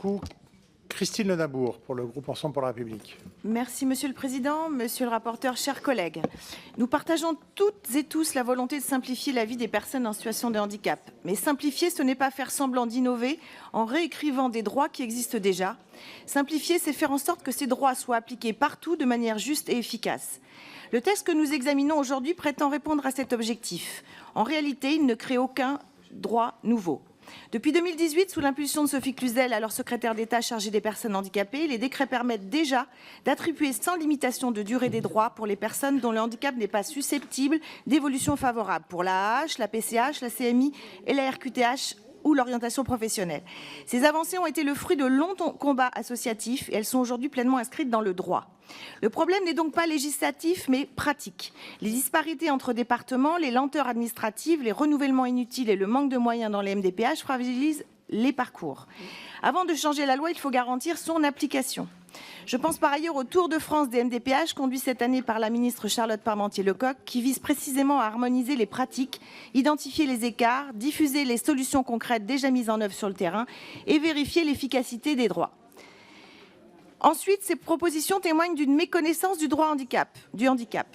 beaucoup. Christine Lenabour pour le groupe Ensemble pour la République. Merci Monsieur le Président, Monsieur le rapporteur, chers collègues. Nous partageons toutes et tous la volonté de simplifier la vie des personnes en situation de handicap. Mais simplifier, ce n'est pas faire semblant d'innover en réécrivant des droits qui existent déjà. Simplifier, c'est faire en sorte que ces droits soient appliqués partout de manière juste et efficace. Le texte que nous examinons aujourd'hui prétend répondre à cet objectif. En réalité, il ne crée aucun droit nouveau. Depuis 2018, sous l'impulsion de Sophie Cluzel, alors secrétaire d'État chargée des personnes handicapées, les décrets permettent déjà d'attribuer sans limitation de durée des droits pour les personnes dont le handicap n'est pas susceptible d'évolution favorable, pour l'AAH, la PCH, la CMI et la RQTH ou l'orientation professionnelle. Ces avancées ont été le fruit de longs combats associatifs et elles sont aujourd'hui pleinement inscrites dans le droit. Le problème n'est donc pas législatif, mais pratique. Les disparités entre départements, les lenteurs administratives, les renouvellements inutiles et le manque de moyens dans les MDPH fragilisent les parcours. Avant de changer la loi, il faut garantir son application. Je pense par ailleurs au Tour de France des MDPH conduit cette année par la ministre Charlotte Parmentier-Lecocq qui vise précisément à harmoniser les pratiques, identifier les écarts, diffuser les solutions concrètes déjà mises en œuvre sur le terrain et vérifier l'efficacité des droits. Ensuite, ces propositions témoignent d'une méconnaissance du droit du handicap.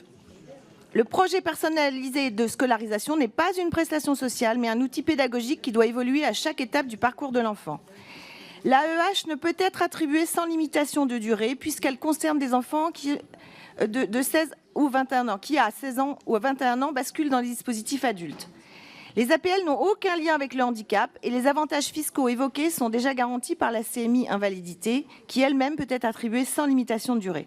Le projet personnalisé de scolarisation n'est pas une prestation sociale, mais un outil pédagogique qui doit évoluer à chaque étape du parcours de l'enfant. L'AEH ne peut être attribuée sans limitation de durée puisqu'elle concerne des enfants de 16 ou 21 ans, qui à 16 ans ou à 21 ans basculent dans les dispositifs adultes. Les APL n'ont aucun lien avec le handicap et les avantages fiscaux évoqués sont déjà garantis par la CMI invalidité, qui elle-même peut être attribuée sans limitation de durée.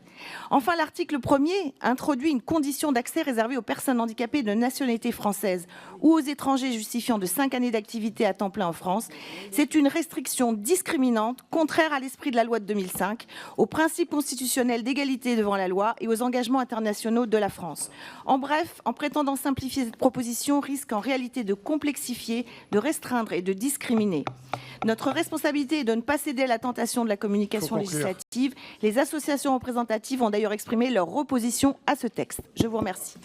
Enfin, l'article 1er introduit une condition d'accès réservée aux personnes handicapées de nationalité française ou aux étrangers justifiant de 5 années d'activité à temps plein en France. C'est une restriction discriminante, contraire à l'esprit de la loi de 2005, aux principes constitutionnels d'égalité devant la loi et aux engagements internationaux de la France. En bref, en prétendant simplifier cette proposition, risque en réalité de complexifier, de restreindre et de discriminer. Notre responsabilité est de ne pas céder à la tentation de la communication législative. Les associations représentatives ont d'ailleurs exprimé leur opposition à ce texte. Je vous remercie.